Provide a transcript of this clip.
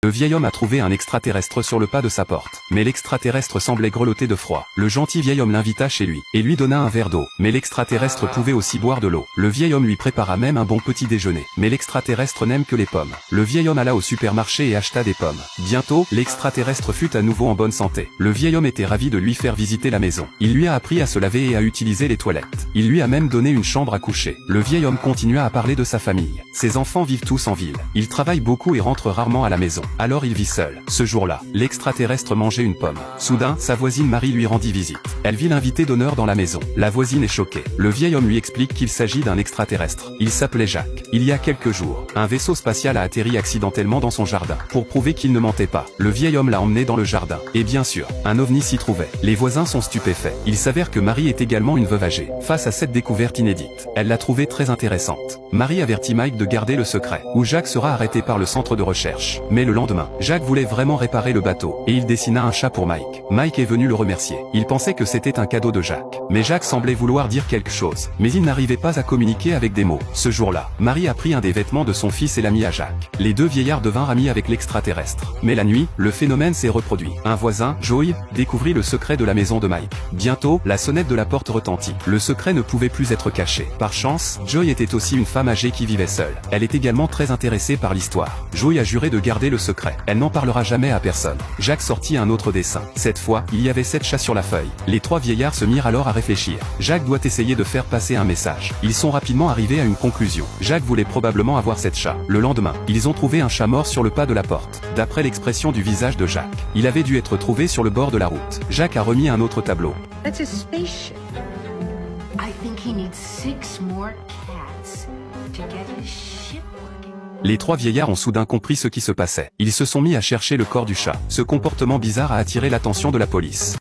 Le vieil homme a trouvé un extraterrestre sur le pas de sa porte. Mais l'extraterrestre semblait grelotter de froid. Le gentil vieil homme l'invita chez lui, et lui donna un verre d'eau. Mais l'extraterrestre pouvait aussi boire de l'eau. Le vieil homme lui prépara même un bon petit déjeuner. Mais l'extraterrestre n'aime que les pommes. Le vieil homme alla au supermarché et acheta des pommes. Bientôt, l'extraterrestre fut à nouveau en bonne santé. Le vieil homme était ravi de lui faire visiter la maison. Il lui a appris à se laver et à utiliser les toilettes. Il lui a même donné une chambre à coucher. Le vieil homme continua à parler de sa famille. Ses enfants vivent tous en ville. Ils travaillent beaucoup et rentrent rarement à la maison. Alors il vit seul. Ce jour-là, l'extraterrestre mangeait une pomme. Soudain, sa voisine Marie lui rendit visite. Elle vit l'invité d'honneur dans la maison. La voisine est choquée. Le vieil homme lui explique qu'il s'agit d'un extraterrestre. Il s'appelait Jacques. Il y a quelques jours, un vaisseau spatial a atterri accidentellement dans son jardin. Pour prouver qu'il ne mentait pas, le vieil homme l'a emmené dans le jardin. Et bien sûr, un ovni s'y trouvait. Les voisins sont stupéfaits. Il s'avère que Marie est également une veuve âgée. Face à cette découverte inédite, elle l'a trouvée très intéressante. Marie avertit Mike de garder le secret, où Jacques sera arrêté par le centre de recherche. Mais le lendemain, Jacques voulait vraiment réparer le bateau, et il dessina un chat pour Mike. Mike est venu le remercier. Il pensait que c'était un cadeau de Jacques. Mais Jacques semblait vouloir dire quelque chose, mais il n'arrivait pas à communiquer avec des mots. Ce jour-là, Marie a pris un des vêtements de son fils et l'a mis à Jacques. Les deux vieillards devinrent amis avec l'extraterrestre. Mais la nuit, le phénomène s'est reproduit. Un voisin, Joey, découvrit le secret de la maison de Mike. Bientôt, la sonnette de la porte retentit. Le secret ne pouvait plus être caché. Par chance, Joy était aussi une femme âgée qui vivait seule. Elle est également très intéressée par l'histoire. Joy a juré de garder le secret. Elle n'en parlera jamais à personne. Jacques sortit un autre dessin. Cette fois, il y avait 7 chats sur la feuille. Les 3 vieillards se mirent alors à réfléchir. Jacques doit essayer de faire passer un message. Ils sont rapidement arrivés à une conclusion. Jacques voulait probablement avoir 7 chats. Le lendemain, ils ont trouvé un chat mort sur le pas de la porte. D'après l'expression du visage de Jacques, il avait dû être trouvé sur le bord de la route. Jacques a remis un autre tableau. That's a spaceship. I think he needs 6 more cats to get his ship working. Les 3 vieillards ont soudain compris ce qui se passait. Ils se sont mis à chercher le corps du chat. Ce comportement bizarre a attiré l'attention de la police.